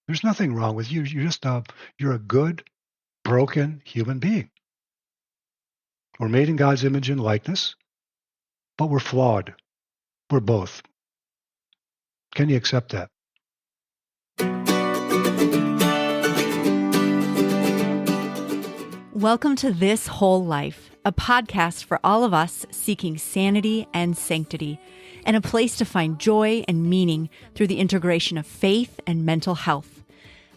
There's nothing wrong with you. You're a good, broken human being. We're made in God's image and likeness, but we're flawed. We're both. Can you accept that? Welcome to This Whole Life, a podcast for all of us seeking sanity and sanctity, and a place to find joy and meaning through the integration of faith and mental health.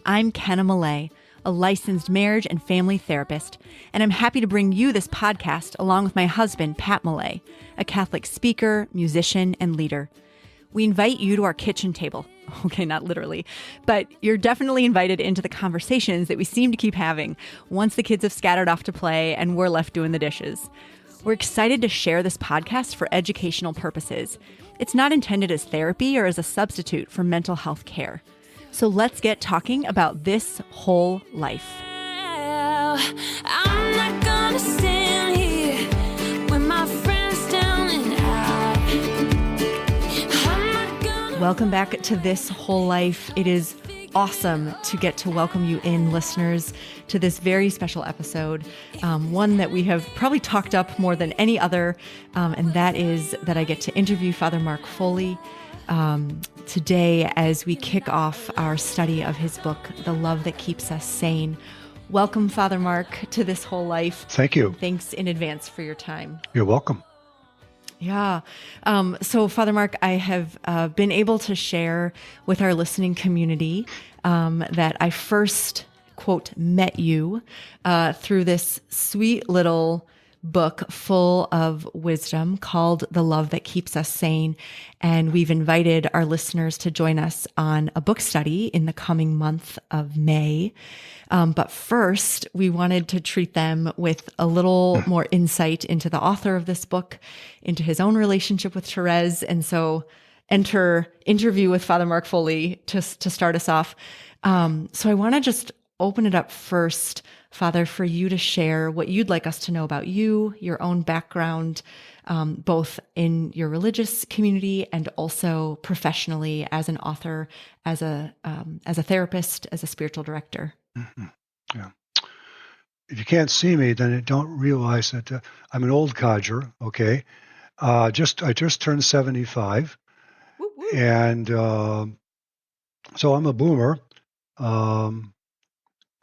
I'm Kenna Millay, a licensed marriage and family therapist, and I'm happy to bring you this podcast along with my husband, Pat Millay, a Catholic speaker, musician, and leader. We invite you to our kitchen table. Okay, not literally, but you're definitely invited into the conversations that we seem to keep having once the kids have scattered off to play and we're left doing the dishes. We're excited to share this podcast for educational purposes. It's not intended as therapy or as a substitute for mental health care. So let's get talking about this whole life. I'm not gonna stand here with my friends down and out. Welcome back to This Whole Life. It is awesome to get to welcome you in, listeners, to this very special episode, one that we have probably talked up more than any other, and that is that I get to interview Father Marc Foley today as we kick off our study of his book, The Love That Keeps Us Sane. Welcome, Father Marc, to This Whole Life. Thank you. Thanks in advance for your time. You're welcome. Yeah. So, Father Marc, I have been able to share with our listening community that I first, quote, met you through this sweet little book full of wisdom called The Love That Keeps Us Sane. And we've invited our listeners to join us on a book study in the coming month of May. But first, we wanted to treat them with a little more insight into the author of this book, into his own relationship with Thérèse. And so enter interview with Father Marc Foley to start us off. So I want to just open it up first, Father, for you to share what you'd like us to know about you, your own background, both in your religious community and also professionally as an author, as a therapist, as a spiritual director. Mm-hmm. Yeah. If you can't see me, then don't realize that I'm an old codger. Okay, I just turned 75, Woo woo. And so I'm a boomer.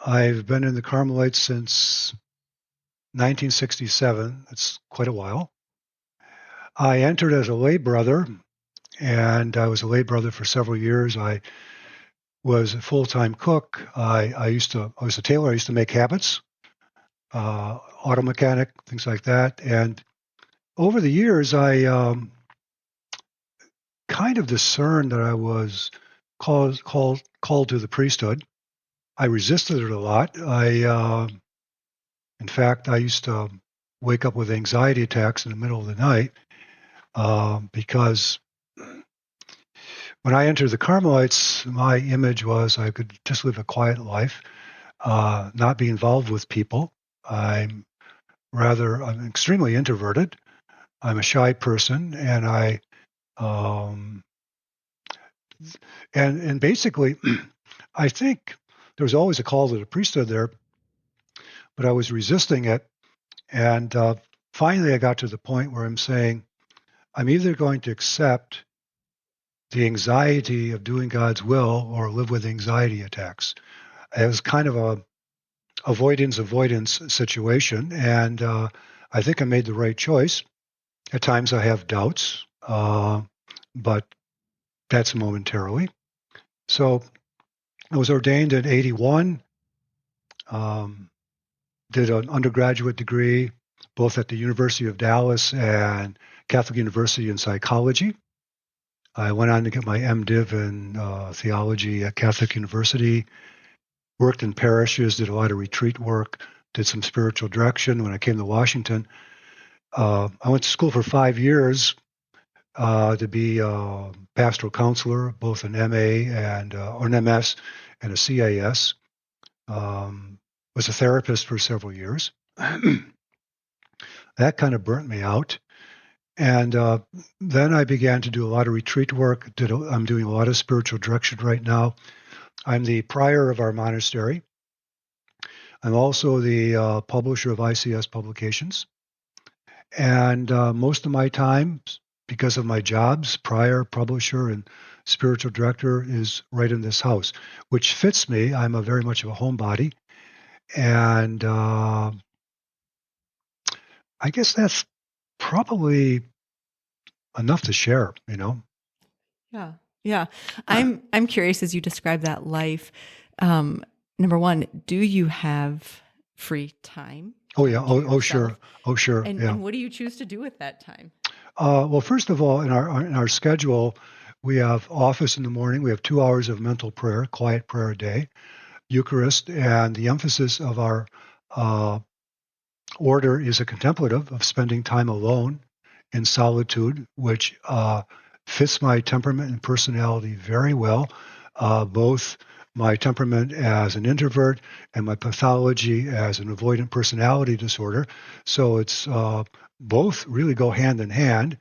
I've been in the Carmelites since 1967. That's quite a while. I entered as a lay brother, and I was a lay brother for several years. I was a full-time cook. I was a tailor. I used to make habits, auto mechanic, things like that. And over the years, I kind of discerned that I was called to the priesthood. I resisted it a lot. In fact, I used to wake up with anxiety attacks in the middle of the night because when I entered the Carmelites, my image was I could just live a quiet life, not be involved with people. I'm extremely introverted. I'm a shy person, and and basically, I think there was always a call to the priesthood there, but I was resisting it. And finally, I got to the point where I'm saying, I'm either going to accept the anxiety of doing God's will or live with anxiety attacks. It was kind of a avoidance situation, and I think I made the right choice. At times I have doubts, but that's momentarily. So I was ordained in 81, did an undergraduate degree both at the University of Dallas and Catholic University in psychology. I went on to get my MDiv in theology at Catholic University, worked in parishes, did a lot of retreat work, did some spiritual direction. When I came to Washington, I went to school for 5 years to be a pastoral counselor, both an MA or an MS and a CAS. Was a therapist for several years. That kind of burnt me out. And then I began to do a lot of retreat work. I'm doing a lot of spiritual direction right now. I'm the prior of our monastery. I'm also the publisher of ICS Publications. And most of my time, because of my jobs, prior, publisher, and spiritual director, is right in this house, which fits me. I'm a very much of a homebody. And I guess that's probably enough to share, Yeah. Yeah. I'm curious as you describe that life. Number one, do you have free time? Oh, yeah. To Oh, yourself? sure. Oh, sure. And, Yeah. and what do you choose to do with that time? Well, first of all, in our schedule, we have office in the morning. We have 2 hours of mental prayer, quiet prayer a day, Eucharist, and the emphasis of our order is a contemplative of spending time alone in solitude, which fits my temperament and personality very well, both my temperament as an introvert and my pathology as an avoidant personality disorder. So it's both really go hand in hand.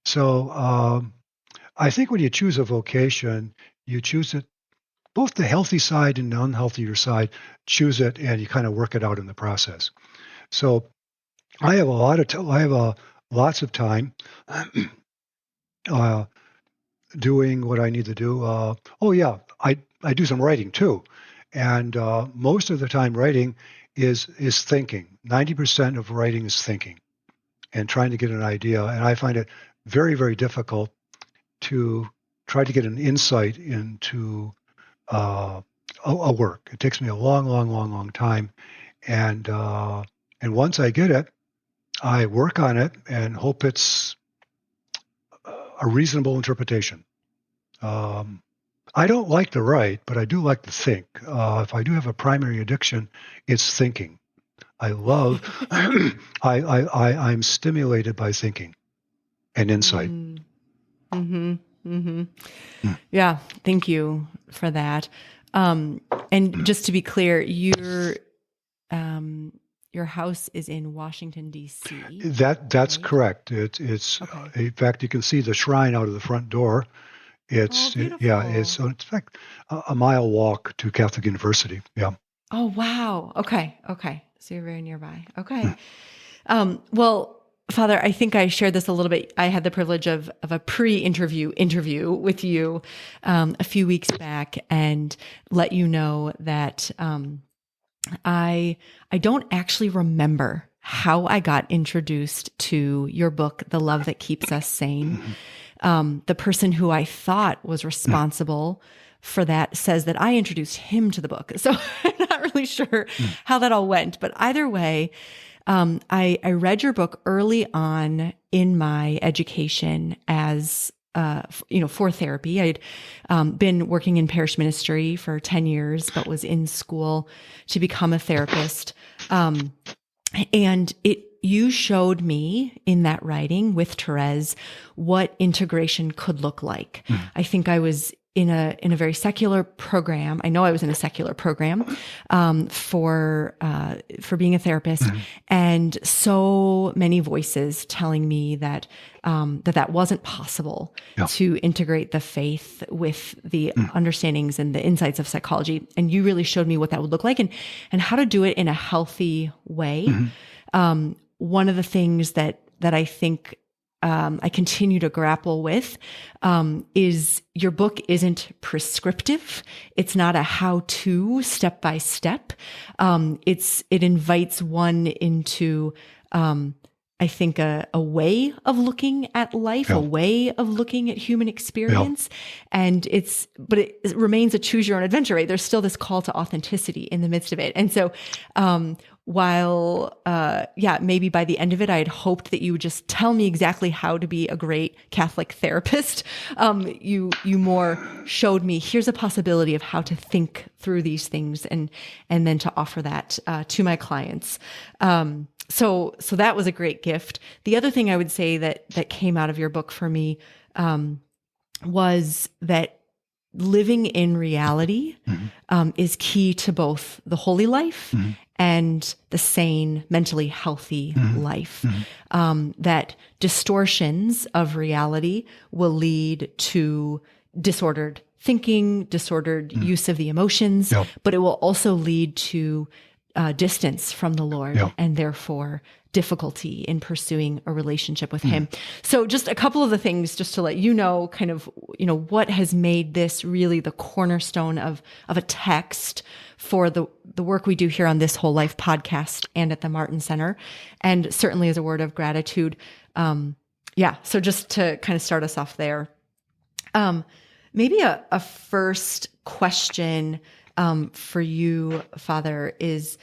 So I think when you choose a vocation, you choose it, both the healthy side and the unhealthier side, choose it and you kind of work it out in the process. So I have lots of time doing what I need to do. I do some writing too, and most of the time writing is thinking. 90% of writing is thinking and trying to get an idea. And I find it very, very difficult to try to get an insight into a work. It takes me a long time, and once I get it, I work on it and hope it's a reasonable interpretation. I don't like to write, but I do like to think. If I do have a primary addiction, it's thinking. I love, I'm stimulated by thinking and insight. Mm-hmm. Mm-hmm. Yeah. Thank you for that. And just to be clear, your house is in Washington, D.C. That's right? Correct. It's okay. In fact, you can see the shrine out of the front door. It's beautiful. in fact a mile walk to Catholic University. Yeah. Oh, wow. Okay. So you're very nearby. Okay. Well, Father, I think I shared this a little bit. I had the privilege of a pre-interview interview with you a few weeks back, and let you know that I don't actually remember how I got introduced to your book, The Love That Keeps Us Sane. The person who I thought was responsible for that says that I introduced him to the book. So I'm not really sure how that all went, but either way, I read your book early on in my education as for therapy. I'd been working in parish ministry for 10 years, but was in school to become a therapist. And you showed me in that writing with Thérèse what integration could look like. I think I was in a very secular program. I know I was in a secular program for being a therapist, and so many voices telling me that that wasn't possible to integrate the faith with the understandings and the insights of psychology. And you really showed me what that would look like and how to do it in a healthy way. One of the things that I think I continue to grapple with is your book isn't prescriptive. It's not a how-to step by step. It invites one into I think a way of looking at life, a way of looking at human experience. And but it remains a choose your own adventure, right? There's still this call to authenticity in the midst of it. And so, while, maybe by the end of it, I had hoped that you would just tell me exactly how to be a great Catholic therapist. You more showed me, here's a possibility of how to think through these things and then to offer that, to my clients. So that was a great gift. The other thing I would say that came out of your book for me, was that living in reality, is key to both the holy life and the sane, mentally healthy life. That distortions of reality will lead to disordered thinking, disordered use of the emotions, but it will also lead to distance from the Lord and therefore difficulty in pursuing a relationship with him. So just a couple of the things just to let you know, kind of, what has made this really the cornerstone of a text for the work we do here on This Whole Life podcast and at the Martin Center, and certainly as a word of gratitude. So just to kind of start us off there, maybe a first question for you, Father, is,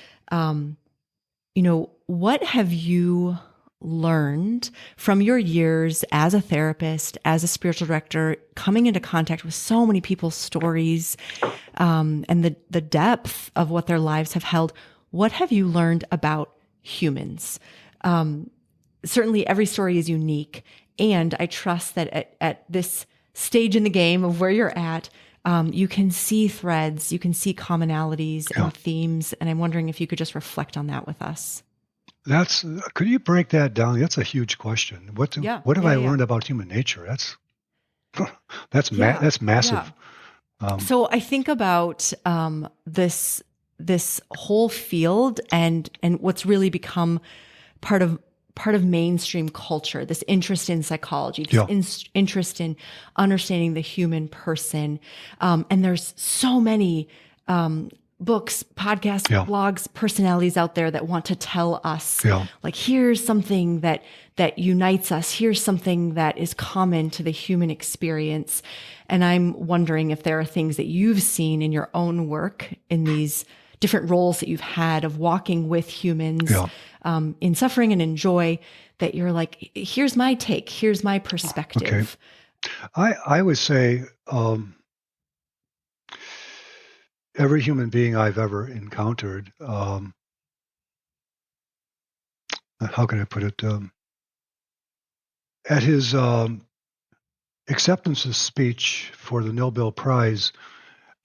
what have you learned from your years as a therapist, as a spiritual director, coming into contact with so many people's stories, and the depth of what their lives have held? What have you learned about humans? Certainly every story is unique, and I trust that at this stage in the game of where you're at, you can see threads, you can see commonalities and themes, and I'm wondering if you could just reflect on that with us. Could you break that down? That's a huge question. What have I learned about human nature? That's massive. Yeah. So I think about this whole field and what's really become part of mainstream culture, this interest in psychology, this interest in understanding the human person. And there's so many books, podcasts, blogs, personalities out there that want to tell us, like, here's something that unites us. Here's something that is common to the human experience. And I'm wondering if there are things that you've seen in your own work in these different roles that you've had of walking with humans in suffering and in joy, that you're like, here's my take, here's my perspective. Okay. I would say every human being I've ever encountered, how can I put it? At his acceptance of speech for the Nobel Prize,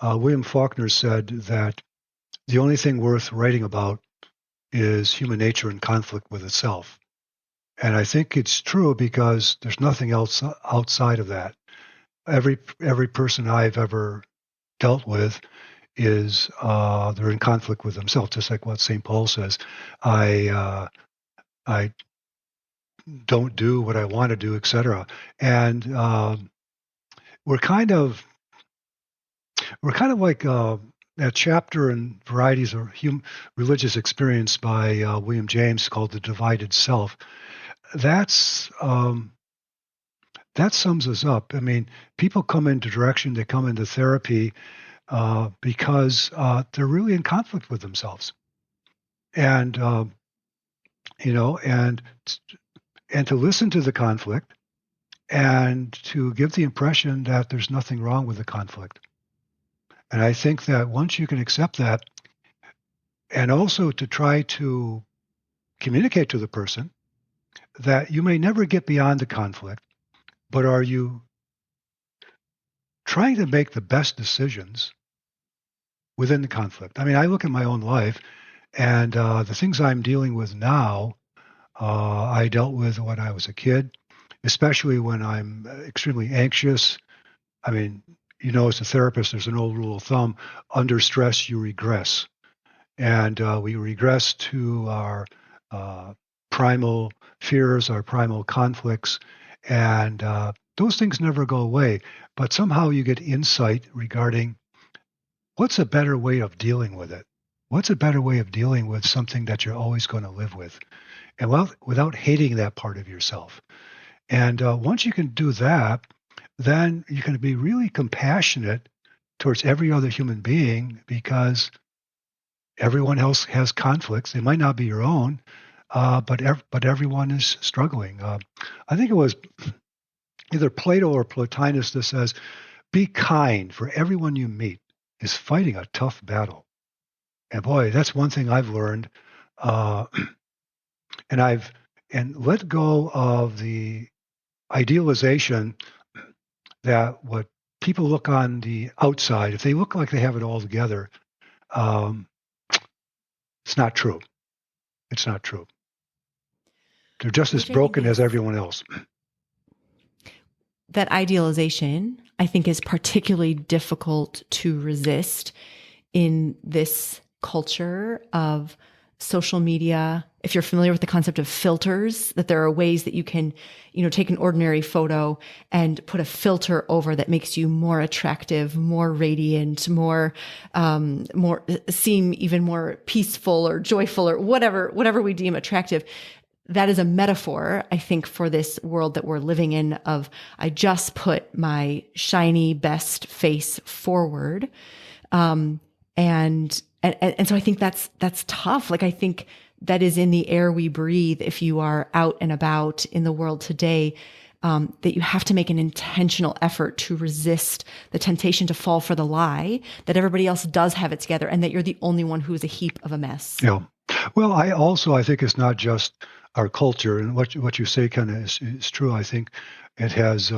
William Faulkner said that the only thing worth writing about is human nature in conflict with itself. And I think it's true because there's nothing else outside of that. Every person I've ever dealt with is they're in conflict with themselves, just like what St. Paul says. I don't do what I want to do, etc. And we're kind of like that chapter in Varieties of Religious Experience by William James called The Divided Self. That sums us up. I mean, people come into direction, they come into therapy because they're really in conflict with themselves. And, and to listen to the conflict and to give the impression that there's nothing wrong with the conflict. And I think that once you can accept that, and also to try to communicate to the person that you may never get beyond the conflict, but are you trying to make the best decisions within the conflict? I mean, I look at my own life, and the things I'm dealing with now, I dealt with when I was a kid, especially when I'm extremely anxious. I mean, as a therapist, there's an old rule of thumb: under stress, you regress. And we regress to our primal fears, our primal conflicts, and those things never go away. But somehow you get insight regarding what's a better way of dealing with it. What's a better way of dealing with something that you're always going to live with, and without hating that part of yourself. And once you can do that, then you can be really compassionate towards every other human being, because everyone else has conflicts. They might not be your own, but everyone is struggling. I think it was either Plato or Plotinus that says, "Be kind, for everyone you meet is fighting a tough battle." And boy, that's one thing I've learned, and let go of the idealization that what people look on the outside, if they look like they have it all together, it's not true. It's not true. They're just as broken as everyone else. that idealization, I think, is particularly difficult to resist in this culture of social media. If you're familiar with the concept of filters, that there are ways that you can, take an ordinary photo and put a filter over that makes you more attractive, more radiant, more seem even more peaceful or joyful or whatever we deem attractive. That is a metaphor, I think, for this world that we're living in of, I just put my shiny best face forward. And so I think that's tough. Like, I think that is in the air we breathe. If you are out and about in the world today, that you have to make an intentional effort to resist the temptation to fall for the lie that everybody else does have it together and that you're the only one who is a heap of a mess. Yeah. Well, I think it's not just our culture, and what you say kind of is true. I think it has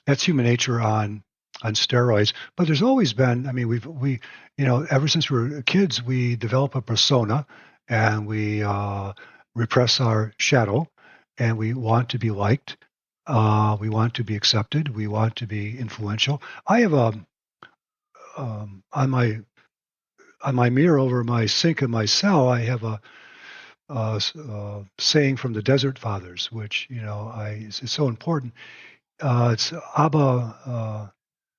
that's human nature on steroids. But there's always been. I mean, we ever since we were kids, we develop a persona, and we repress our shadow, and we want to be liked. We want to be accepted. We want to be influential. I have on my mirror over my sink in my cell, I have a saying from the Desert Fathers, which it's so important. It's Abba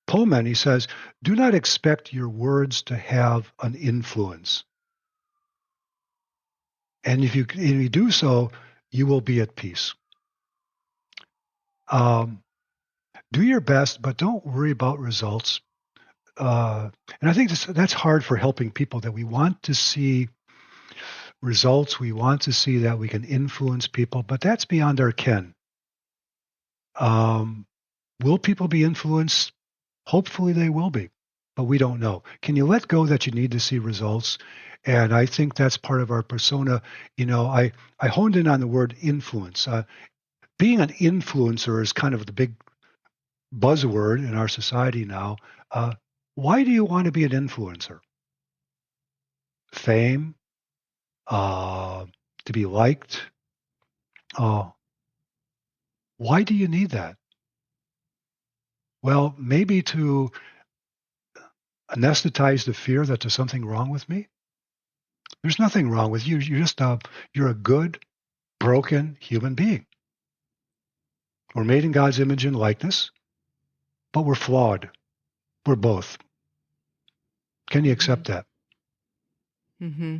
Pullman. He says, "Do not expect your words to have an influence, and if you do so, you will be at peace. Do your best, but don't worry about results." And I think that's hard for helping people, that we want to see results. We want to see that we can influence people, but that's beyond our ken. Will people be influenced? Hopefully they will be, but we don't know. Can you let go that you need to see results? And I think that's part of our persona. I honed in on the word influence. Being an influencer is kind of the big buzzword in our society now. Why do you want to be an influencer? Fame? To be liked? Why do you need that? Well, maybe to anesthetize the fear that there's something wrong with me. There's nothing wrong with you. You're a good, broken human being. We're made in God's image and likeness, but we're flawed. We're both. Can you accept that? Mm-hmm.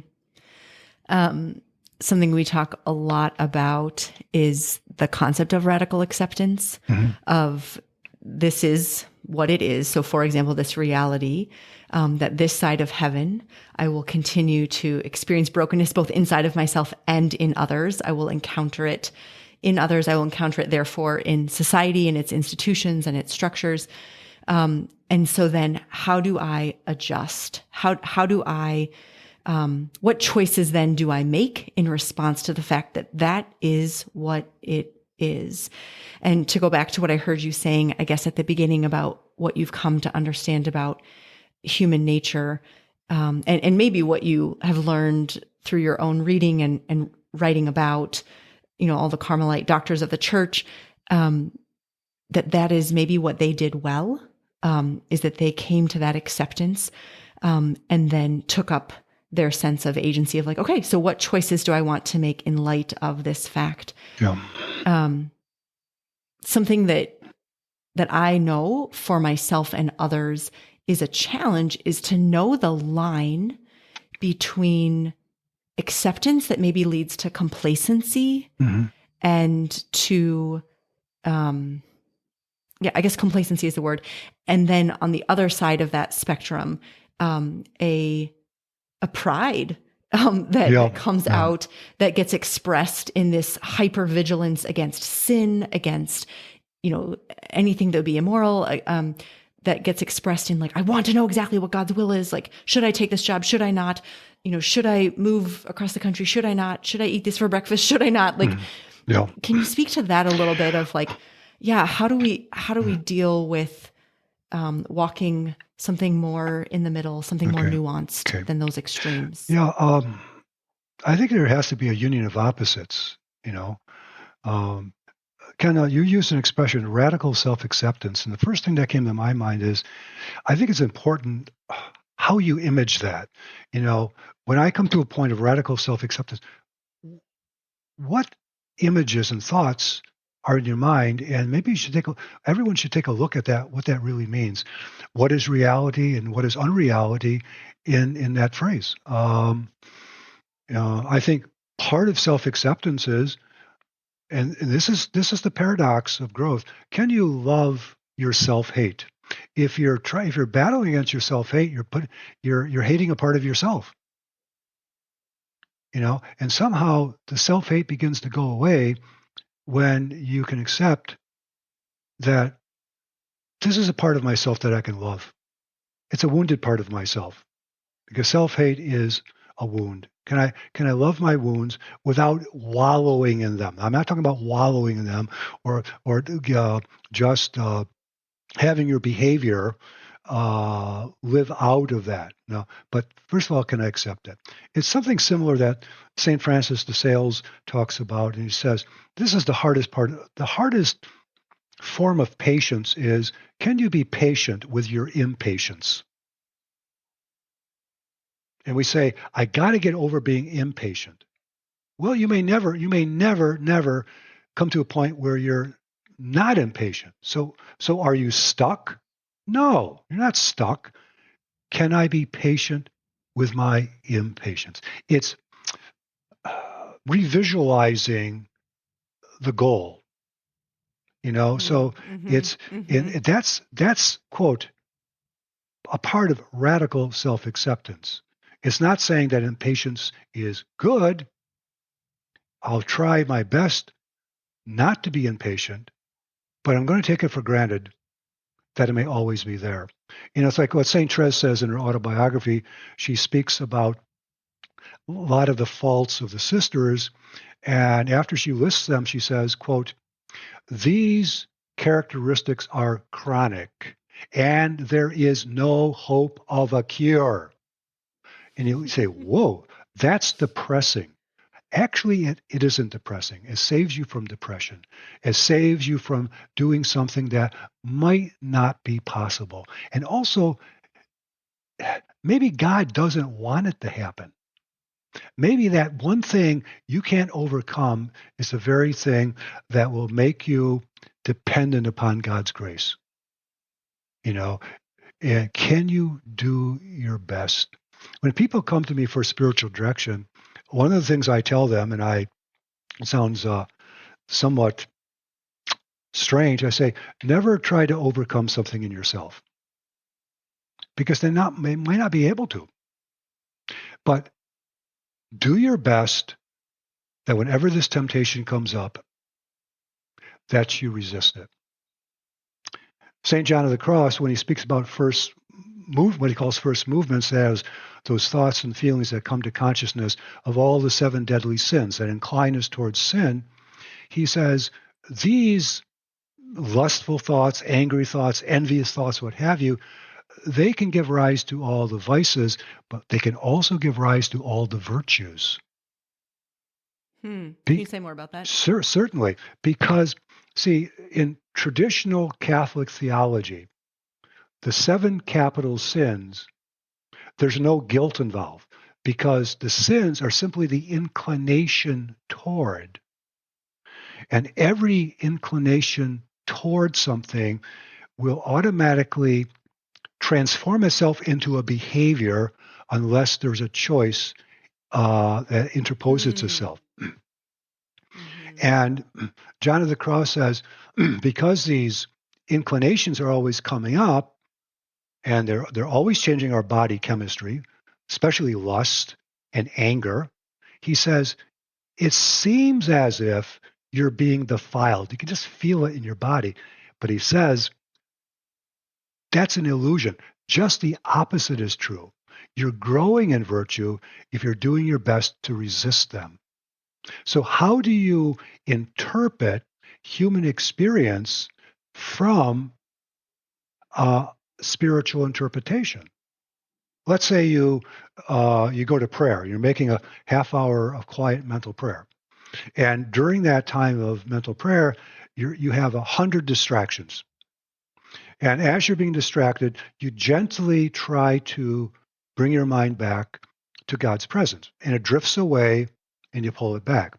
Something we talk a lot about is the concept of radical acceptance, of this is what it is. So, for example, this reality that this side of heaven, I will continue to experience brokenness both inside of myself and in others. I will encounter it in others. I will encounter it, therefore, in society and its institutions and its structures. And so then how do I adjust? How do I, what choices then do I make in response to the fact that that is what it is? And to go back to what I heard you saying, I guess at the beginning, about what you've come to understand about human nature, and maybe what you have learned through your own reading and writing about, all the Carmelite doctors of the church, that is maybe what they did well, is that they came to that acceptance, and then took up their sense of agency of like, okay, so what choices do I want to make in light of this fact? Yeah. Something that I know for myself and others is a challenge is to know the line between acceptance that maybe leads to complacency and to, I guess complacency is the word. And then on the other side of that spectrum, a pride that comes out, that gets expressed in this hypervigilance against sin, against, anything that would be immoral, that gets expressed in like, I want to know exactly what God's will is. Like, should I take this job? Should I not? Should I move across the country? Should I not? Should I eat this for breakfast? Should I not? Like, can you speak to that a little bit of like, how do we deal with walking something more in the middle, something more nuanced than those extremes? I think there has to be a union of opposites. Ken, you used an expression, radical self-acceptance. And the first thing that came to my mind is, I think it's important how you image that. When I come to a point of radical self-acceptance, what images and thoughts are in your mind? And maybe everyone should take a look at that, what that really means. What is reality and what is unreality in that phrase? I think part of self-acceptance is, and this is the paradox of growth. Can you love your self-hate? If you're battling against your self-hate, you're hating a part of yourself. And somehow the self-hate begins to go away when you can accept that this is a part of myself that I can love. It's a wounded part of myself, because self-hate is a wound. Can I love my wounds without wallowing in them? I'm not talking about wallowing in them or just having your behavior live out of that. No, but first of all, can I accept it? It's something similar that St. Francis de Sales talks about, and he says this is the hardest part. The hardest form of patience is, can you be patient with your impatience? And we say, I got to get over being impatient. Well, you may never come to a point where you're not impatient. So are you stuck? No, you're not stuck. Can I be patient with my impatience? It's revisualizing the goal. So it's that's quote a part of radical self-acceptance. It's not saying that impatience is good. I'll try my best not to be impatient, but I'm going to take it for granted that it may always be there. It's like what St. Thérèse says in her autobiography. She speaks about a lot of the faults of the sisters, and after she lists them, she says, quote, these characteristics are chronic, and there is no hope of a cure. And you say, whoa, that's depressing. Actually, it isn't depressing. It saves you from depression. It saves you from doing something that might not be possible. And also, maybe God doesn't want it to happen. Maybe that one thing you can't overcome is the very thing that will make you dependent upon God's grace. And can you do your best? When people come to me for spiritual direction, one of the things I tell them, and it sounds somewhat strange, I say, never try to overcome something in yourself, because they might not be able to. But do your best that whenever this temptation comes up, that you resist it. St. John of the Cross, when he speaks about what he calls first movements, that is those thoughts and feelings that come to consciousness of all the 7 deadly sins that incline us towards sin, he says these lustful thoughts, angry thoughts, envious thoughts, what have you, they can give rise to all the vices, but they can also give rise to all the virtues. Can you say more about that? Certainly. Because, see, in traditional Catholic theology, the 7 capital sins, there's no guilt involved, because the sins are simply the inclination toward. And every inclination toward something will automatically transform itself into a behavior unless there's a choice that interposes itself. And John of the Cross says, because these inclinations are always coming up, and they're always changing our body chemistry, especially lust and anger, he says, it seems as if you're being defiled. You can just feel it in your body. But he says, that's an illusion. Just the opposite is true. You're growing in virtue if you're doing your best to resist them. So how do you interpret human experience from spiritual interpretation? Let's say you go to prayer. You're making a half hour of quiet mental prayer. And during that time of mental prayer, you have 100 distractions. And as you're being distracted, you gently try to bring your mind back to God's presence. And it drifts away and you pull it back.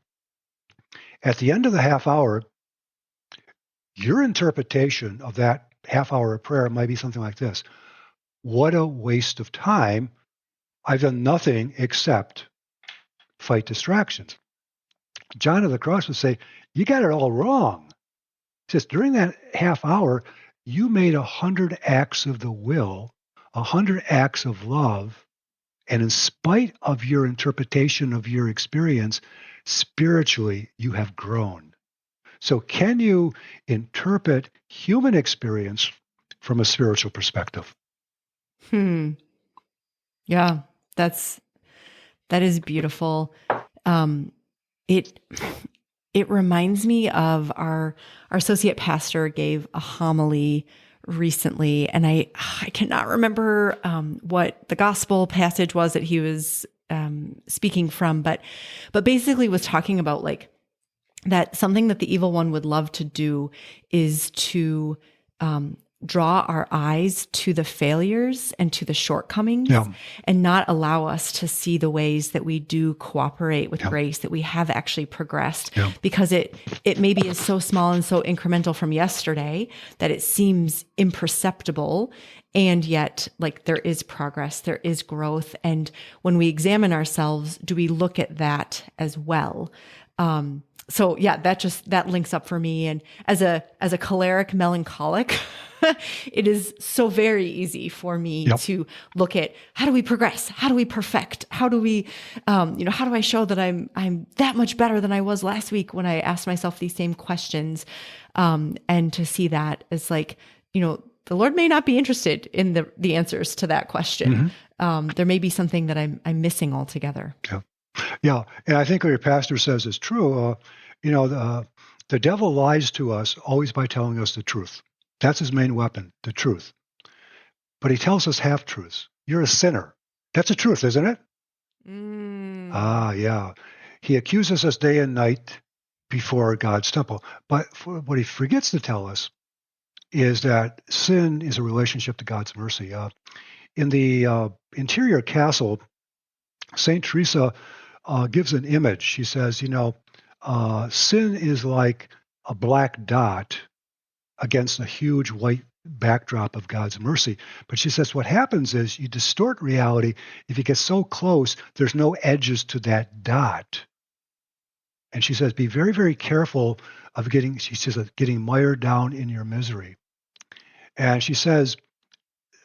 At the end of the half hour, your interpretation of that half hour of prayer might be something like this. What a waste of time. I've done nothing except fight distractions. John of the Cross would say, you got it all wrong. He says, during that half hour, you made 100 acts of the will, 100 acts of love, and in spite of your interpretation of your experience, spiritually, you have grown. So can you interpret human experience from a spiritual perspective? Yeah, that is beautiful. It reminds me of our associate pastor gave a homily recently, and I cannot remember what the gospel passage was that he was speaking from, but basically was talking about like that something that the evil one would love to do is to draw our eyes to the failures and to the shortcomings, and not allow us to see the ways that we do cooperate with grace, that we have actually progressed, because it maybe is so small and so incremental from yesterday that it seems imperceptible. And yet, like, there is progress, there is growth. And when we examine ourselves, do we look at that as well? So yeah, that links up for me. And as a choleric melancholic, it is so very easy for me to look at how do we progress? How do we perfect? How do we, how do I show that I'm that much better than I was last week when I asked myself these same questions? And to see that as like, the Lord may not be interested in the answers to that question. There may be something that I'm missing altogether. Yeah. And I think what your pastor says is true. The devil lies to us always by telling us the truth. That's his main weapon, the truth. But he tells us half-truths. You're a sinner. That's the truth, isn't it? Yeah. He accuses us day and night before God's temple. But what he forgets to tell us is that sin is a relationship to God's mercy. In the interior castle, St. Teresa gives an image. She says, sin is like a black dot against a huge white backdrop of God's mercy. But she says what happens is you distort reality. If you get so close, there's no edges to that dot. And she says, be very, very careful of getting mired down in your misery. And she says,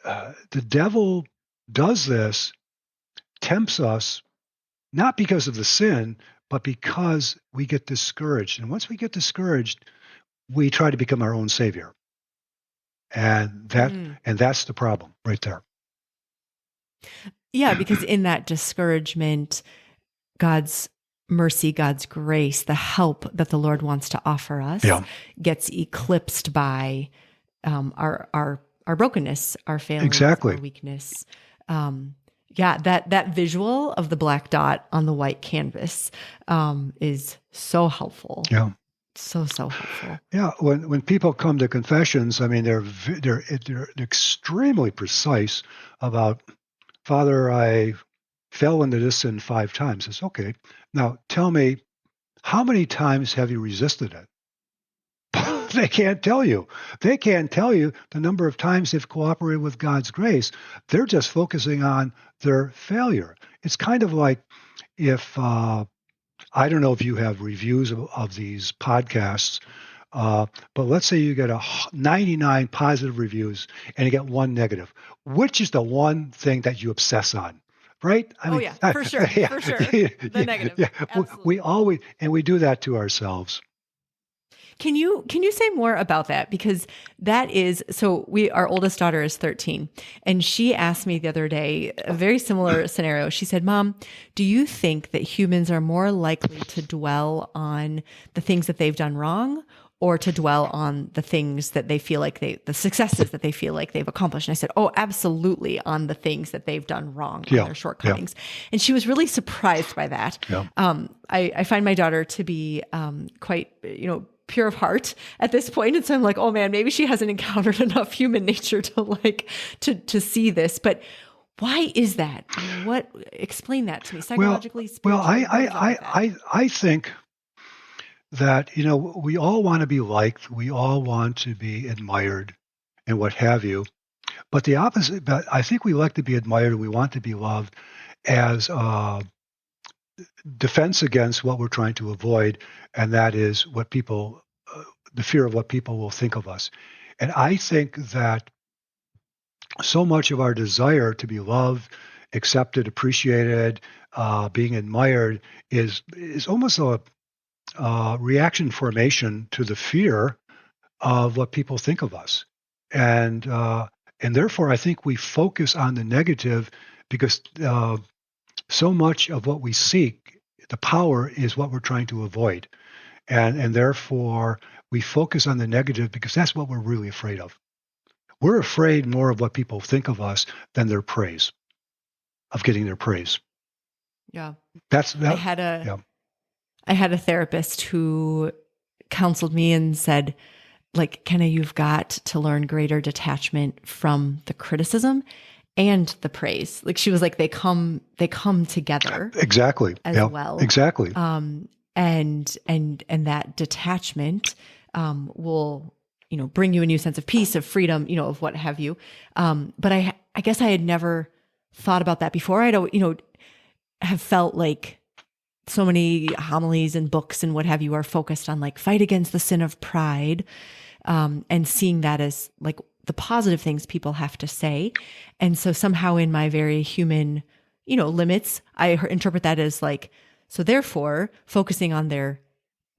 the devil does this, tempts us, not because of the sin, but because we get discouraged. And once we get discouraged, we try to become our own savior. And that's the problem right there. Yeah, because in that discouragement, God's mercy, God's grace, the help that the Lord wants to offer us gets eclipsed by our brokenness, our failings, our weakness. That visual of the black dot on the white canvas is so helpful. Yeah. So helpful. Yeah. When people come to confessions, I mean, they're extremely precise about, Father, I fell into this sin 5 times. It's okay. Now tell me, how many times have you resisted it? They can't tell you. They can't tell you the number of times they've cooperated with God's grace. They're just focusing on their failure. It's kind of like if, I don't know if you have reviews of these podcasts, but let's say you get 99 positive reviews and you get 1 negative. Which is the one thing that you obsess on? Right? For sure. For sure. The negative. Yeah. Absolutely. We do that to ourselves. Can you say more about that? Because that is, our oldest daughter is 13, and she asked me the other day a very similar scenario. She said, Mom, do you think that humans are more likely to dwell on the things that they've done wrong, or to dwell on the things that they feel like the successes that they feel like they've accomplished? And I said, oh, absolutely, on the things that they've done wrong, on their shortcomings. And she was really surprised by that. I find my daughter to be quite, pure of heart at this point. And so I'm like, oh man, maybe she hasn't encountered enough human nature to see this. But why is that? Explain that to me psychologically, spiritually. I think that, we all want to be liked. We all want to be admired and what have you. But the opposite, but I think we like to be admired and we want to be loved as defense against what we're trying to avoid, and that is the fear of what people will think of us. And I think that so much of our desire to be loved, accepted, appreciated, being admired is almost a reaction formation to the fear of what people think of us. And therefore, I think we focus on the negative because so much of what we seek, the power, is what we're trying to avoid. And therefore, we focus on the negative because that's what we're really afraid of. We're afraid more of what people think of us than their praise, of getting their praise. Yeah. I had a therapist who counseled me and said, like, Kenna, you've got to learn greater detachment from the criticism and the praise. Like, she was like, they come together. Exactly. As well. Exactly. And that detachment will, bring you a new sense of peace, of freedom, of what have you. But I guess I had never thought about that before. I don't, have felt like so many homilies and books and what have you are focused on like fight against the sin of pride, and seeing that as like the positive things people have to say. And so somehow in my very human, limits, I interpret that as like, so therefore focusing on their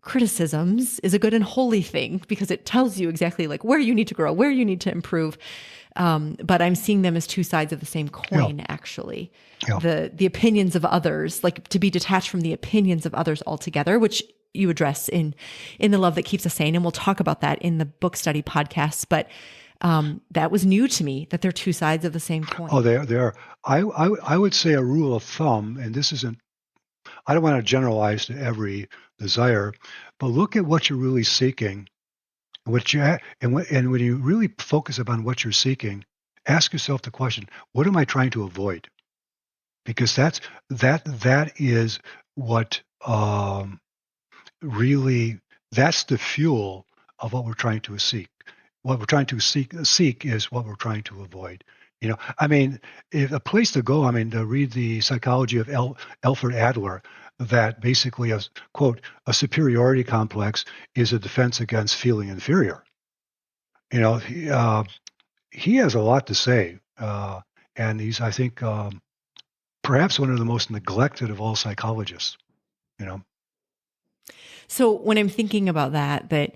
criticisms is a good and holy thing because it tells you exactly like where you need to grow, where you need to improve. But I'm seeing them as two sides of the same coin, actually. Yeah. The opinions of others, like to be detached from the opinions of others altogether, which you address in The Love That Keeps Us Sane. And we'll talk about that in the book study podcasts. But that was new to me, that they're two sides of the same coin. Oh, they are. I would say a rule of thumb, and this isn't, I don't want to generalize to every desire, but look at what you're really seeking. And when you really focus upon what you're seeking, ask yourself the question, what am I trying to avoid? Because that is what really, that's the fuel of what we're trying to seek. What we're trying to seek is what we're trying to avoid. If a place to go, to read the psychology of Alfred Adler, that basically, quote, a superiority complex is a defense against feeling inferior. He has a lot to say, and he's, I think, perhaps one of the most neglected of all psychologists. So when I'm thinking about that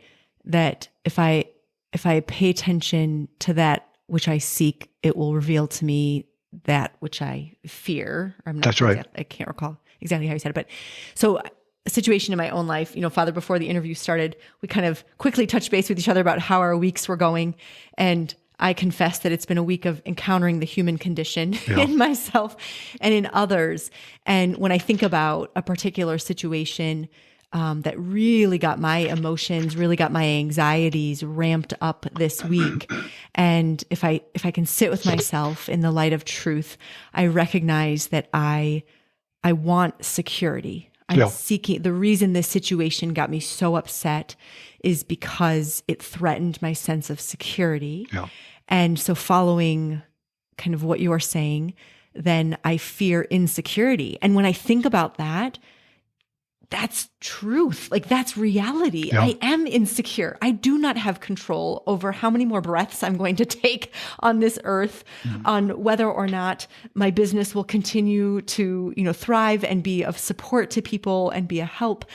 if I pay attention to that which I seek, it will reveal to me that which I fear. That's right. I can't recall exactly how you said it, but so a situation in my own life, Father, before the interview started, we kind of quickly touched base with each other about how our weeks were going. And I confess that it's been a week of encountering the human condition in myself and in others. And when I think about a particular situation that really got my emotions, really got my anxieties ramped up this week. And if I can sit with myself in the light of truth, I recognize that I want security. I'm seeking, the reason this situation got me so upset is because it threatened my sense of security. Yeah. And so following kind of what you are saying, then I fear insecurity. And when I think about that, that's truth. Like that's reality. Yeah. I am insecure. I do not have control over how many more breaths I'm going to take on this earth, on whether or not my business will continue to, thrive and be of support to people and be a help.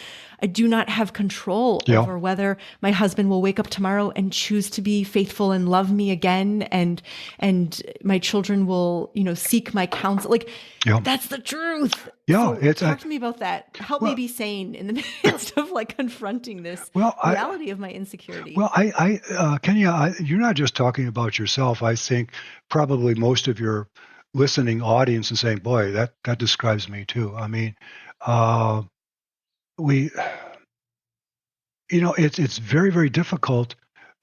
I do not have control over whether my husband will wake up tomorrow and choose to be faithful and love me again. And my children will, seek my counsel. Like that's the truth. Yeah. So talk to me about that. Help me be sane in the midst of like confronting this reality of my insecurity. Well, Kenya, you're not just talking about yourself. I think probably most of your listening audience is saying, boy, that describes me too. it's very, very difficult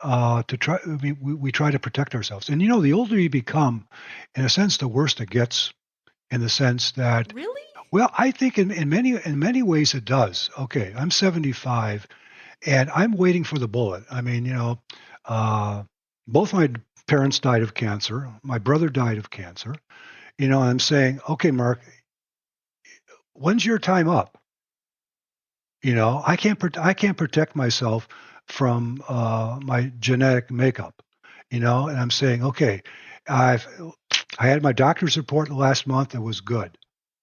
to try. I mean, we try to protect ourselves, and the older you become, in a sense, the worse it gets. In the sense that, Really? well, I think in many ways it does. Okay, I'm 75, and I'm waiting for the bullet. I mean, both my parents died of cancer. My brother died of cancer. I'm saying, okay, Mark, when's your time up? I can't protect myself from my genetic makeup. And I'm saying, okay, I had my doctor's report last month. It was good,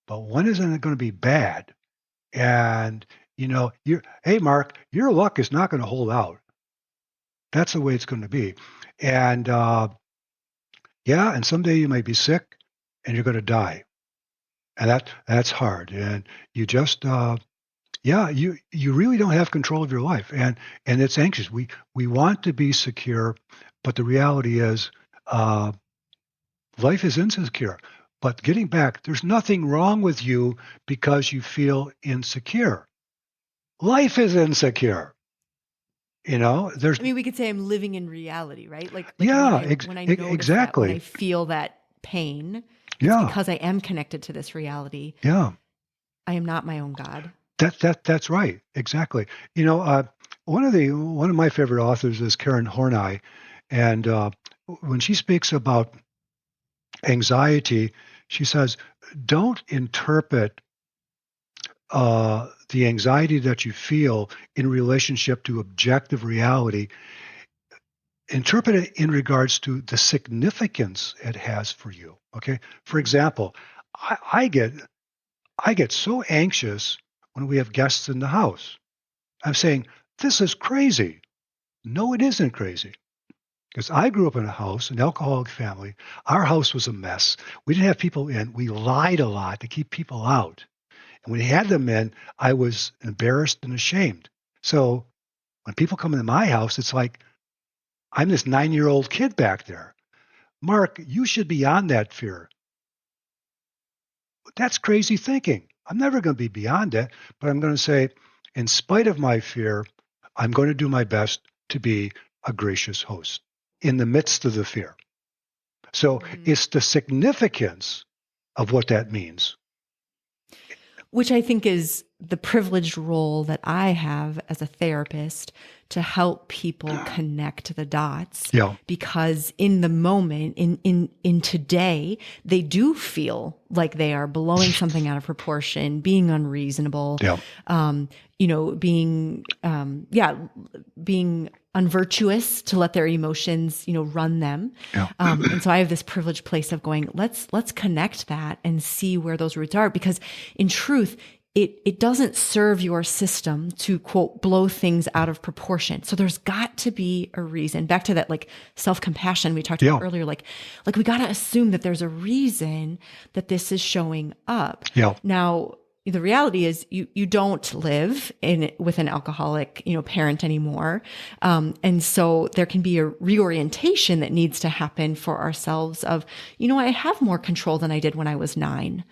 but when isn't it going to be bad? And hey, Mark, your luck is not going to hold out. That's the way it's going to be. And and someday you might be sick, and you're going to die, and that's hard. And you just you really don't have control of your life, and it's anxious. We want to be secure, but the reality is life is insecure. But getting back, there's nothing wrong with you because you feel insecure. Life is insecure. There's. I mean, we could say I'm living in reality, right? Like Yeah, when I notice exactly. that, when I feel that pain, Yeah, because I am connected to this reality. Yeah, I am not my own God. That's right. Exactly. One of my favorite authors is Karen Horney, and when she speaks about anxiety, she says, "Don't interpret the anxiety that you feel in relationship to objective reality. Interpret it in regards to the significance it has for you." Okay. For example, I get so anxious when we have guests in the house. I'm saying, this is crazy. No, it isn't crazy. Because I grew up in a house, an alcoholic family. Our house was a mess. We didn't have people in. We lied a lot to keep people out. And when we had them in, I was embarrassed and ashamed. So when people come into my house, it's like I'm this 9-year-old kid back there. Mark, you should be on that fear. That's crazy thinking. I'm never going to be beyond it, but I'm going to say, in spite of my fear, I'm going to do my best to be a gracious host in the midst of the fear. So it's the significance of what that means. Which I think is the privileged role that I have as a therapist to help people connect the dots. Yeah. Because in the moment, in today, they do feel like they are blowing something out of proportion, being unreasonable, being unvirtuous to let their emotions, run them. Yeah. And so I have this privileged place of going, let's connect that and see where those roots are. Because in truth, it doesn't serve your system to, quote, blow things out of proportion. So there's got to be a reason. Back to that, like, self-compassion we talked about earlier, like we got to assume that there's a reason that this is showing up. Yeah. Now, the reality is you don't live with an alcoholic, parent anymore. And so there can be a reorientation that needs to happen for ourselves of, I have more control than I did when I was 9.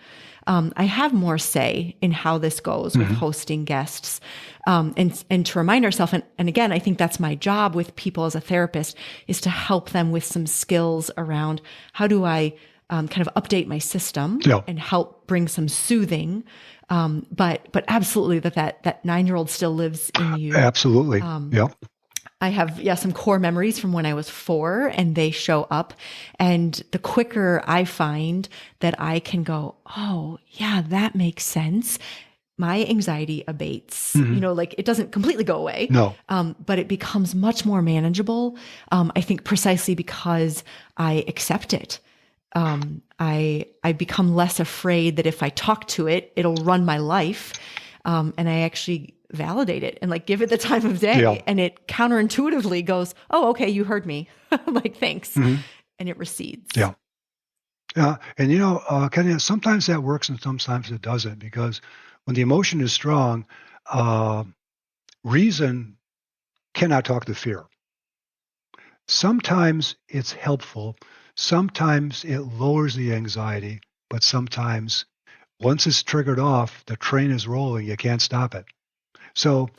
I have more say in how this goes with hosting guests. And to remind ourselves, and again, I think that's my job with people as a therapist, is to help them with some skills around how do I kind of update my system and help bring some soothing. But absolutely that 9-year-old still lives in you. Absolutely. I have, some core memories from when I was 4, and they show up. And the quicker I find that I can go, oh yeah, that makes sense, my anxiety abates. Like, it doesn't completely go away. No. But it becomes much more manageable. I think precisely because I accept it. I become less afraid that if I talk to it, it'll run my life. And I actually validate it and like give it the time of day. And it counterintuitively goes, oh, okay, you heard me. I'm like, thanks. And it recedes. And Kenny, sometimes that works and sometimes it doesn't, because when the emotion is strong, reason cannot talk to fear. Sometimes it's helpful. Sometimes it lowers the anxiety, but sometimes once it's triggered off, the train is rolling. You can't stop it. So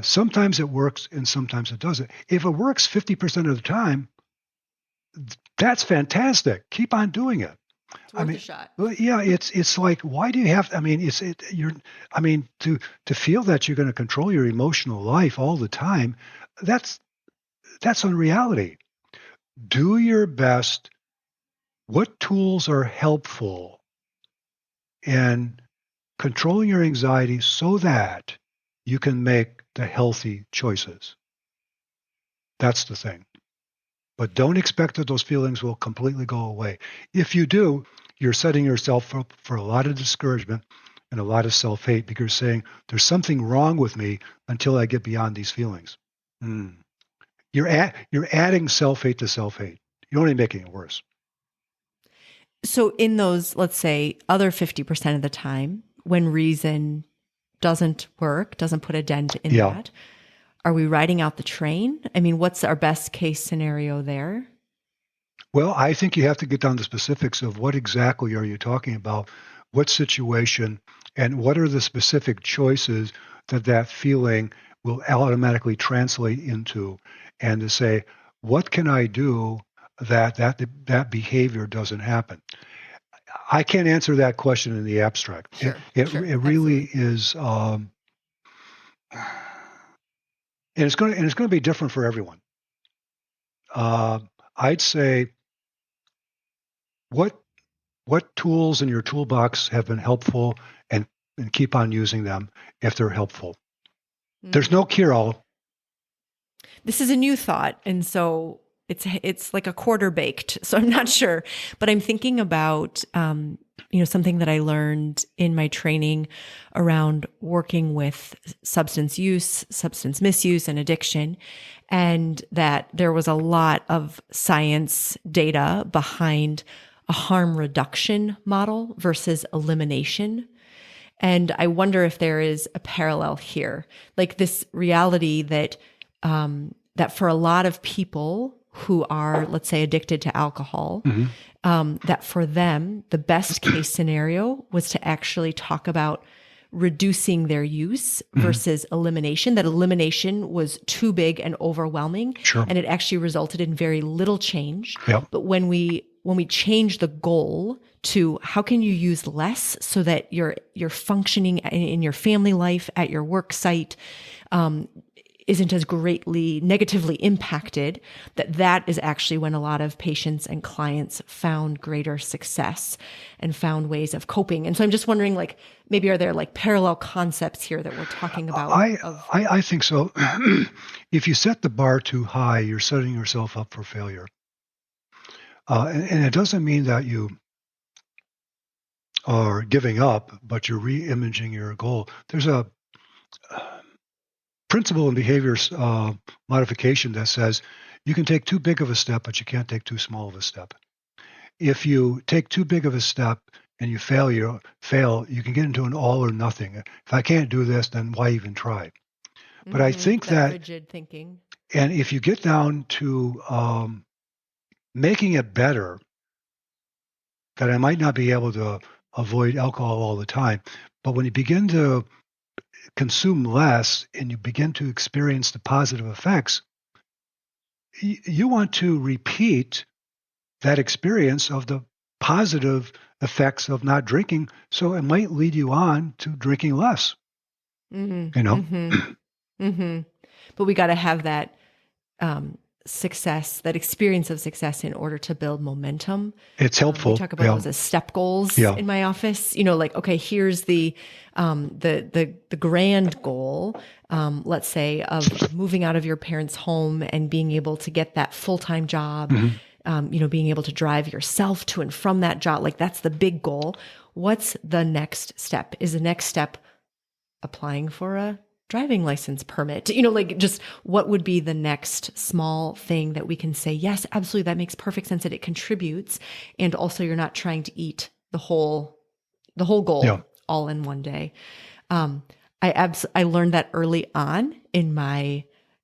Sometimes it works and sometimes it doesn't. If it works 50% of the time, that's fantastic. Keep on doing it. It's worth a shot. Well, yeah, it's like, why do you have? To feel that you're going to control your emotional life all the time, that's unreality. Do your best. What tools are helpful in controlling your anxiety so that you can make the healthy choices? That's the thing. But don't expect that those feelings will completely go away. If you do, you're setting yourself up for a lot of discouragement and a lot of self-hate, because you're saying there's something wrong with me until I get beyond these feelings. You're adding self-hate to self-hate. You're only making it worse. So in those, let's say, other 50% of the time, when reason doesn't work, doesn't put a dent in that, are we riding out the train? I mean, what's our best case scenario there? Well, I think you have to get down to specifics of what exactly are you talking about, what situation, and what are the specific choices that feeling will automatically translate into, and to say, what can I do that behavior doesn't happen? I can't answer that question in the abstract. Sure, It really is, and it's going to be different for everyone. I'd say, what tools in your toolbox have been helpful, and keep on using them if they're helpful. There's no cure-all. This is a new thought, and so it's like a quarter baked. So I'm not sure, but I'm thinking about something that I learned in my training around working with substance use, substance misuse, and addiction, and that there was a lot of science data behind a harm reduction model versus elimination. And I wonder if there is a parallel here, like this reality that that for a lot of people who are, let's say, addicted to alcohol, that for them, the best case scenario was to actually talk about reducing their use versus elimination, that elimination was too big and overwhelming. Sure. And it actually resulted in very little change. Yep. But when we change the goal to how can you use less so that you're functioning in your family life, at your work site, isn't as greatly negatively impacted, that is actually when a lot of patients and clients found greater success and found ways of coping. And so I'm just wondering, like, maybe are there like parallel concepts here that we're talking about? I think so. If you set the bar too high, you're setting yourself up for failure. And it doesn't mean that you are giving up, but you're re-imaging your goal. There's a principle in behavior modification that says you can take too big of a step, but you can't take too small of a step. If you take too big of a step and you fail, you can get into an all or nothing. If I can't do this, then why even try? But I think that rigid thinking. And if you get down to making it better, that I might not be able to avoid alcohol all the time, but when you begin to consume less and you begin to experience the positive effects, you want to repeat that experience of the positive effects of not drinking, so it might lead you on to drinking less. But we got to have that success, that experience of success, in order to build momentum. It's helpful. We talk about those as step goals in my office. Like, okay, here's the grand goal, let's say, of moving out of your parents' home and being able to get that full-time job. Being able to drive yourself to and from that job. Like, that's the big goal. What's the next step? Is the next step applying for a driving license permit? Like, just what would be the next small thing that we can say, yes, absolutely, that makes perfect sense, that it contributes. And also you're not trying to eat the whole goal all in one day. I learned that early on in my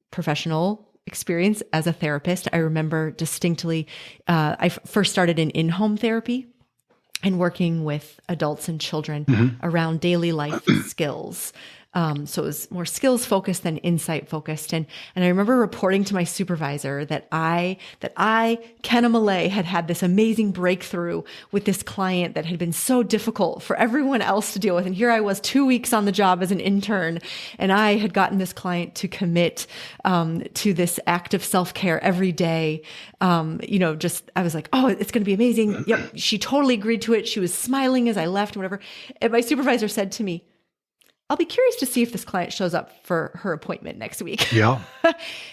professional experience as a therapist. I remember distinctly, I first started in home therapy and working with adults and children around daily life skills. So it was more skills focused than insight focused. And I remember reporting to my supervisor that Kenna Millay, had this amazing breakthrough with this client that had been so difficult for everyone else to deal with. And here I was 2 weeks on the job as an intern, and I had gotten this client to commit to this act of self-care every day. I was like, oh, it's going to be amazing. Yep. She totally agreed to it. She was smiling as I left and whatever. And my supervisor said to me, I'll be curious to see if this client shows up for her appointment next week. Yeah.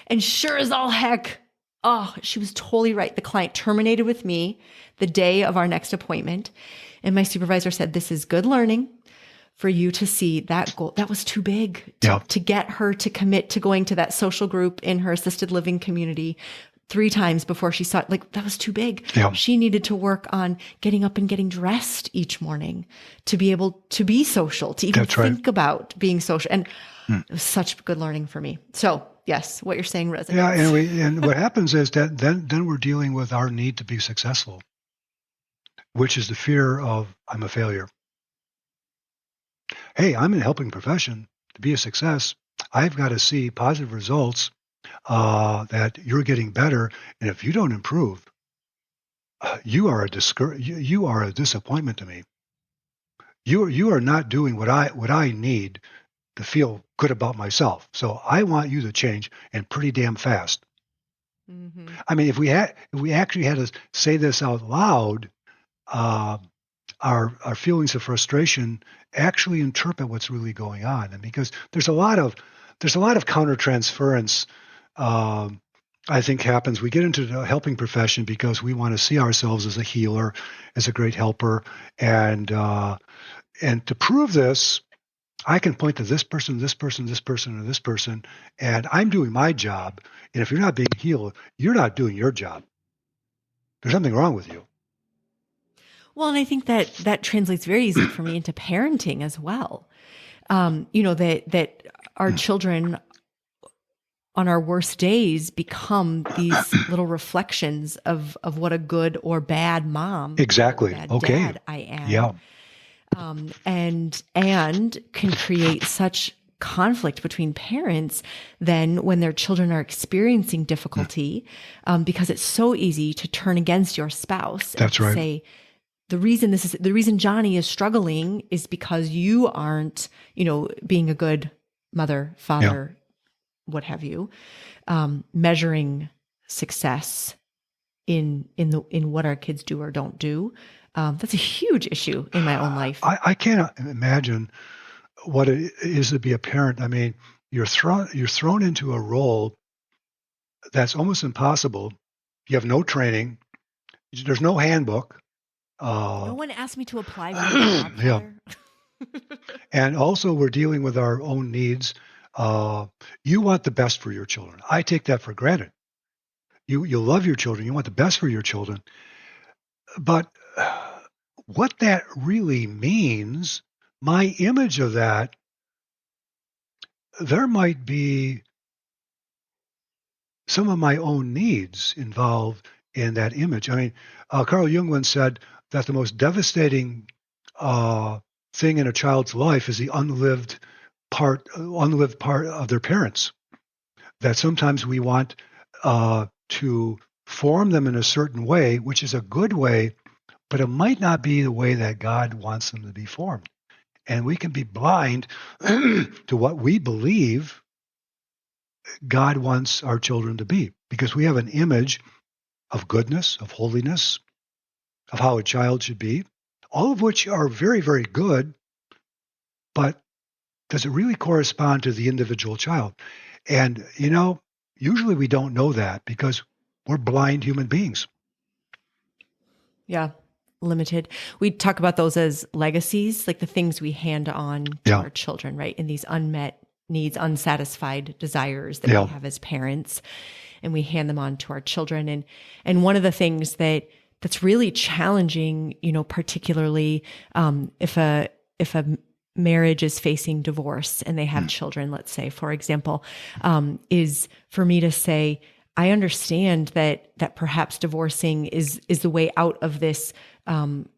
And sure as all heck, oh, she was totally right. The client terminated with me the day of our next appointment. And my supervisor said, this is good learning for you to see that goal. That was too big to get her to commit to going to that social group in her assisted living community 3 times before she saw it. Like, that was too big. Yeah. She needed to work on getting up and getting dressed each morning to be able to be social, to even think about being social. And it was such good learning for me. So yes, what you're saying resonates. Yeah. And what happens is that then we're dealing with our need to be successful, which is the fear of I'm a failure. Hey, I'm in a helping profession. To be a success, I've got to see positive results, that you're getting better. And if you don't improve, you are a disappointment to me. You are not doing what I need to feel good about myself. So I want you to change, and pretty damn fast. Mm-hmm. I mean, if we actually had to say this out loud, our feelings of frustration actually interpret what's really going on. And because there's a lot of countertransference, I think happens. We get into the helping profession because we want to see ourselves as a healer, as a great helper. And to prove this, I can point to this person, this person, this person, or this person, and I'm doing my job. And if you're not being healed, you're not doing your job. There's something wrong with you. Well, and I think that translates very easily for me into parenting as well. That our children on our worst days become these little reflections of what a good or bad mom, exactly, bad okay, dad I am. Yeah. And can create such conflict between parents then when their children are experiencing difficulty, because it's so easy to turn against your spouse. That's right. Say, the reason Johnny is struggling is because you aren't, being a good mother, father, what have you, measuring success in what our kids do or don't do. That's a huge issue in my own life. I can't imagine what it is to be a parent. I mean, you're thrown into a role that's almost impossible. You have no training. There's no handbook. No one asked me to apply for a job. Yeah. And also, we're dealing with our own needs. You want the best for your children. I take that for granted. You love your children. You want the best for your children. But what that really means, my image of that, there might be some of my own needs involved in that image. I mean, Carl Jung once said that the most devastating thing in a child's life is the unlived part of their parents. That sometimes we want to form them in a certain way, which is a good way, but it might not be the way that God wants them to be formed. And we can be blind to what we believe God wants our children to be, because we have an image of goodness, of holiness, of how a child should be, all of which are very, very good, but does it really correspond to the individual child? And, usually we don't know that because we're blind human beings. Yeah, limited. We talk about those as legacies, like the things we hand on to our children, right? In these unmet needs, unsatisfied desires that we have as parents, and we hand them on to our children. And one of the things that's really challenging, particularly if a marriage is facing divorce and they have children, let's say, for example, is for me to say, I understand that perhaps divorcing is the way out of this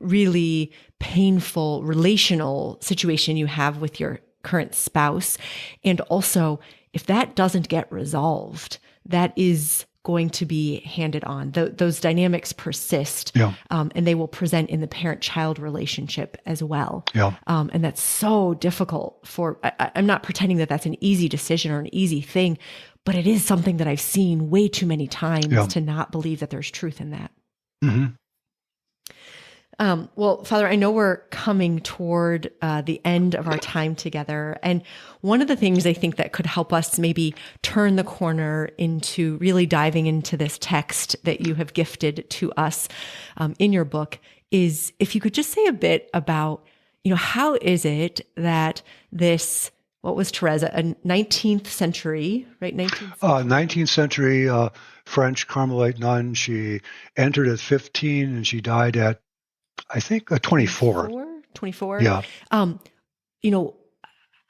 really painful relational situation you have with your current spouse. And also, if that doesn't get resolved, that is going to be handed on. Those dynamics persist, and they will present in the parent-child relationship as well. And that's so difficult I'm not pretending that that's an easy decision or an easy thing, but it is something that I've seen way too many times to not believe that there's truth in that. Mm-hmm. Well, Father, I know we're coming toward the end of our time together. And one of the things I think that could help us maybe turn the corner into really diving into this text that you have gifted to us in your book is if you could just say a bit about, how is it that this, what was Thérèse, a 19th century, right? 19th century French Carmelite nun. She entered at 15 and she died at, I think, 24. 24? Yeah.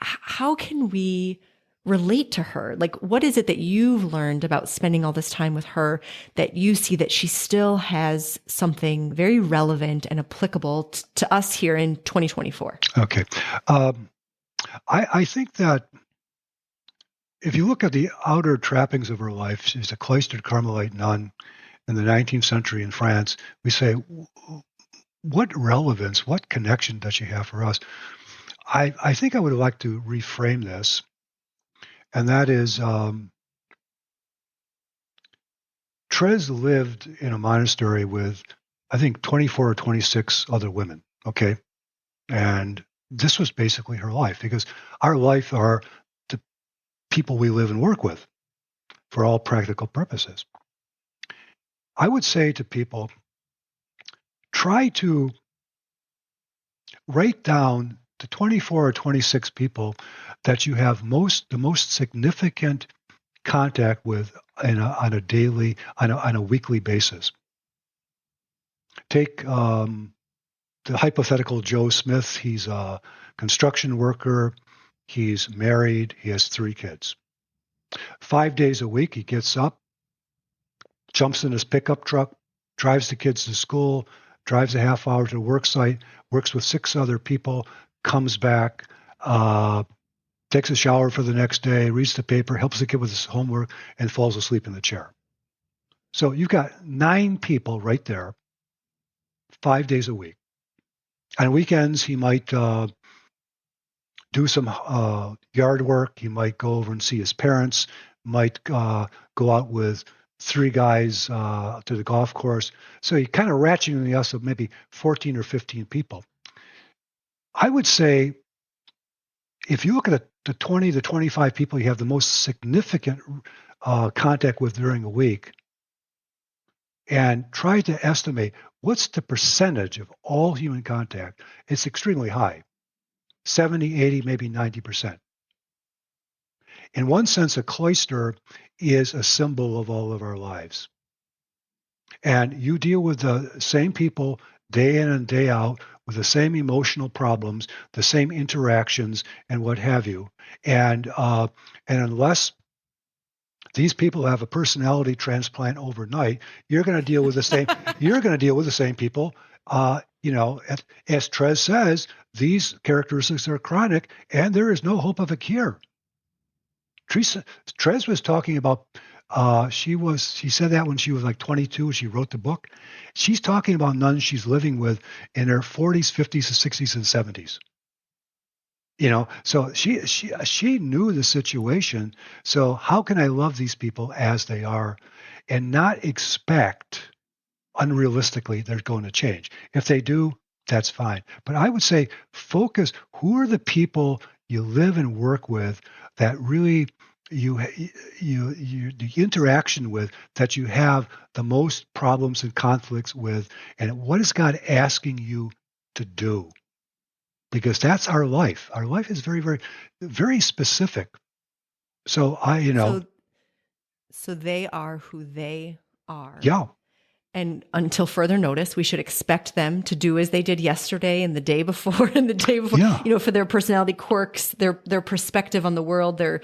How can we relate to her? Like, what is it that you've learned about spending all this time with her that you see that she still has something very relevant and applicable to us here in 2024? Okay. I think that if you look at the outer trappings of her life, she's a cloistered Carmelite nun in the 19th century in France. We say, what relevance, what connection does she have for us? I think I would like to reframe this, and that is Thérèse lived in a monastery with, I think, 24 or 26 other women, okay? And this was basically her life, because our life are the people we live and work with for all practical purposes. I would say to people, try to write down the 24 or 26 people that you have the most significant contact with on a daily, on a weekly basis. Take the hypothetical Joe Smith. He's a construction worker. He's married. He has 3 kids. 5 days a week, he gets up, jumps in his pickup truck, drives the kids to school, drives a half hour to the work site, works with 6 other people, comes back, takes a shower for the next day, reads the paper, helps the kid with his homework, and falls asleep in the chair. So you've got 9 people right there, 5 days a week. On weekends, he might do some yard work. He might go over and see his parents, might go out with 3 guys to the golf course. So he kind of ratcheting the us of maybe 14 or 15 people. I would say if you look at the 20 to 25 people you have the most significant contact with during a week and try to estimate what's the percentage of all human contact, it's extremely high. 70, 80, maybe 90%. In one sense, a cloister is a symbol of all of our lives. And you deal with the same people day in and day out with the same emotional problems, the same interactions, and what have you. And unless these people have a personality transplant overnight, you're going to deal with the same. You're going to deal with the same people. As Thérèse says, these characteristics are chronic, and there is no hope of a cure. Thérèse was talking about. She said that when she was like 22, she wrote the book. She's talking about nuns she's living with in her 40s, 50s, 60s, and 70s. So she knew the situation. So how can I love these people as they are and not expect unrealistically they're going to change? If they do, that's fine. But I would say focus, who are the people you live and work with that really the interaction with, that you have the most problems and conflicts with, and what is God asking you to do? Because that's our life. Our life is very, very, very specific. So So they are who they are. Yeah. And until further notice, we should expect them to do as they did yesterday and the day before and the day before, Yeah. For their personality quirks, their perspective on the world, their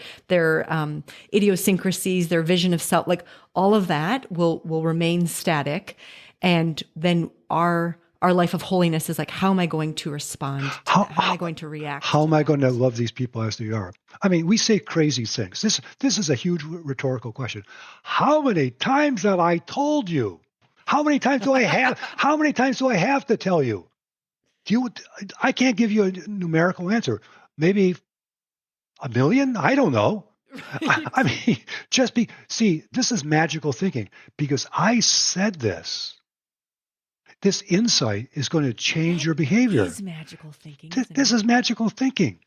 idiosyncrasies, their vision of self, like all of that will remain static. And then our our life of holiness is like, how am I going to respond to that? How am I going to react? How am I going to love these people as they are? I mean, we say crazy things. This is a huge rhetorical question. How many times have I told you? How many times do I have? How many times do I have to tell you? I can't give you a numerical answer. Maybe 1 million? I don't know. Right. I mean, see, this is magical thinking, because I said this. This insight is going to change your behavior. This is magical thinking. This is magical thinking,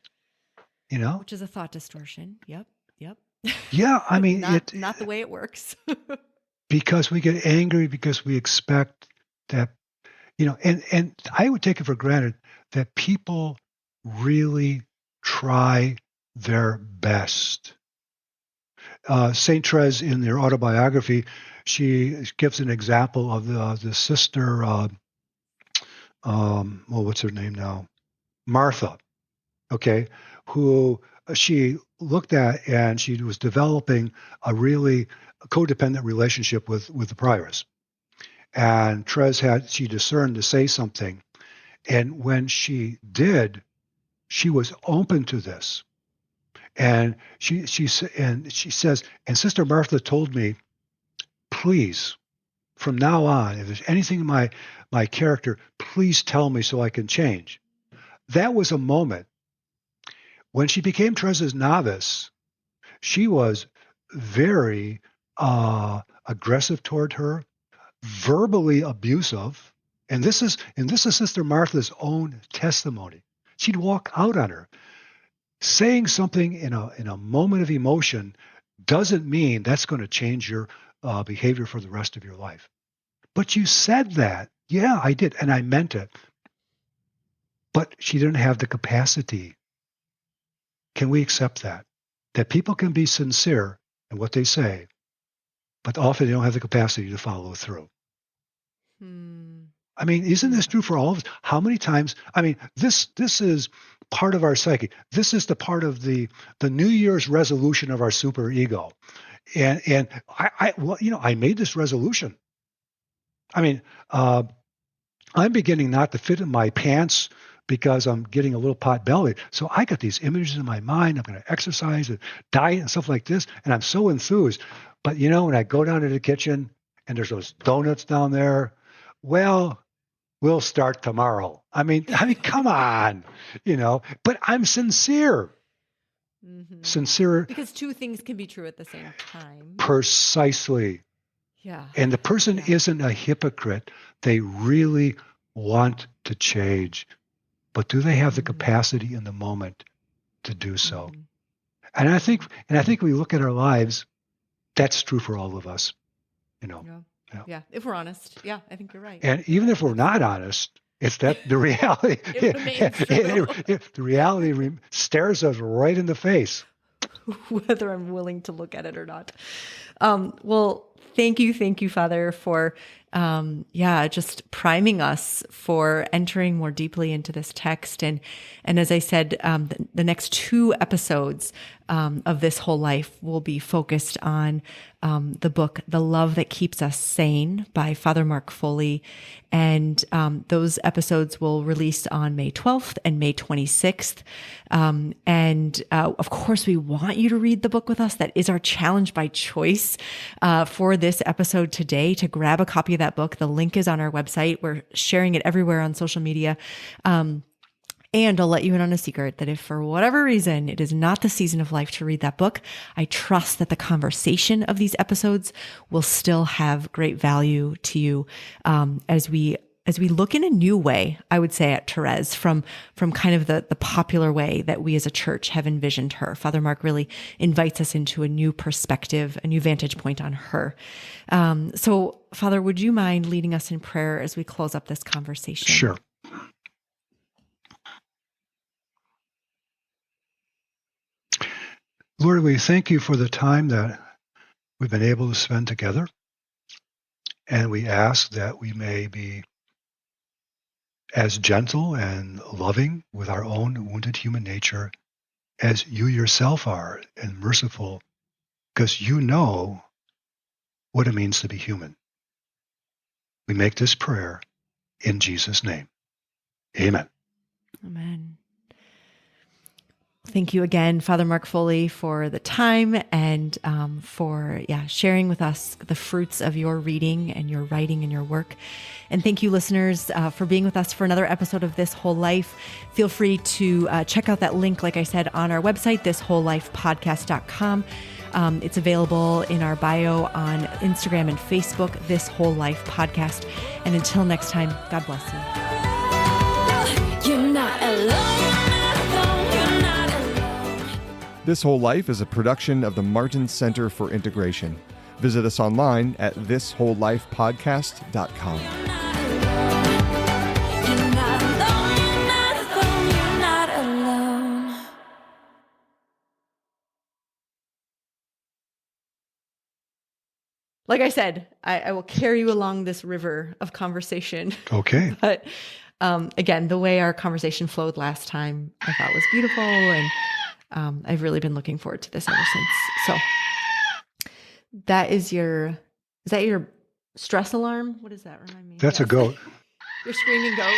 Which is a thought distortion. Yep. Yeah, I mean, not the way it works. Because we get angry because we expect that, and I would take it for granted that people really try their best. Saint Thérèse, in their autobiography, she gives an example of the sister, what's her name now? Martha, okay, who she looked at, and she was developing a really codependent relationship with the prioress. And Thérèse she discerned to say something. And when she did, she was open to this. And she says, and Sister Martha told me, please, from now on, if there's anything in my character, please tell me so I can change. That was a moment. When she became Therese's novice, she was very aggressive toward her, verbally abusive. And this is Sister Martha's own testimony. She'd walk out on her. Saying something in a moment of emotion doesn't mean that's going to change your behavior for the rest of your life. But you said that. Yeah, I did, and I meant it. But she didn't have the capacity. Can we accept that? That people can be sincere in what they say, but often they don't have the capacity to follow through. I mean, isn't this true for all of us? How many times? I mean, this is part of our psyche. This is the part of the New Year's resolution of our superego. And I made this resolution. I mean, I'm beginning not to fit in my pants because I'm getting a little pot belly. So I got these images in my mind. I'm going to exercise and diet and stuff like this. And I'm so enthused. But, when I go down to the kitchen and there's those donuts down there, well, we'll start tomorrow. I mean, come on, but I'm sincere. Mm-hmm. Sincere. Because two things can be true at the same time. Precisely. Yeah. And the person isn't a hypocrite. They really want to change. But do they have the capacity in the moment to do so? Mm-hmm. And I think we look at our lives, that's true for all of us, Yeah, if we're honest. Yeah, I think you're right. And even if we're not honest, it's that the reality. The reality stares us right in the face, whether I'm willing to look at it or not. Well, thank you, Father, for just priming us for entering more deeply into this text. And as I said, the next 2 episodes of this whole life will be focused on the book, The Love That Keeps Us Sane by Father Marc Foley. And those episodes will release on May 12th and May 26th. And of course, we want you to read the book with us. That is our challenge by choice for this episode today, to grab a copy of that book. The link is on our website. We're sharing it everywhere on social media. And I'll let you in on a secret that if for whatever reason it is not the season of life to read that book, I trust that the conversation of these episodes will still have great value to you as we look in a new way, I would say, at Thérèse from kind of the popular way that we as a church have envisioned her. Father Marc really invites us into a new perspective, a new vantage point on her. So, Father, would you mind leading us in prayer as we close up this conversation? Sure. Lord, we thank you for the time that we've been able to spend together. And we ask that we may be as gentle and loving with our own wounded human nature as you yourself are, and merciful, because you know what it means to be human. We make this prayer in Jesus' name. Amen. Amen. Thank you again, Father Marc Foley, for the time and for sharing with us the fruits of your reading and your writing and your work. And thank you, listeners, for being with us for another episode of This Whole Life. Feel free to check out that link, like I said, on our website, thiswholelifepodcast.com. It's available in our bio on Instagram and Facebook, This Whole Life Podcast. And until next time, God bless you. You're not alone. This Whole Life is a production of the Martin Center for Integration. Visit us online at thiswholelifepodcast.com. Like I said, I will carry you along this river of conversation. Okay. But again, the way our conversation flowed last time, I thought was beautiful. And I've really been looking forward to this ever since. So is that your stress alarm? What does that remind me? That's a goat. Your screaming goat.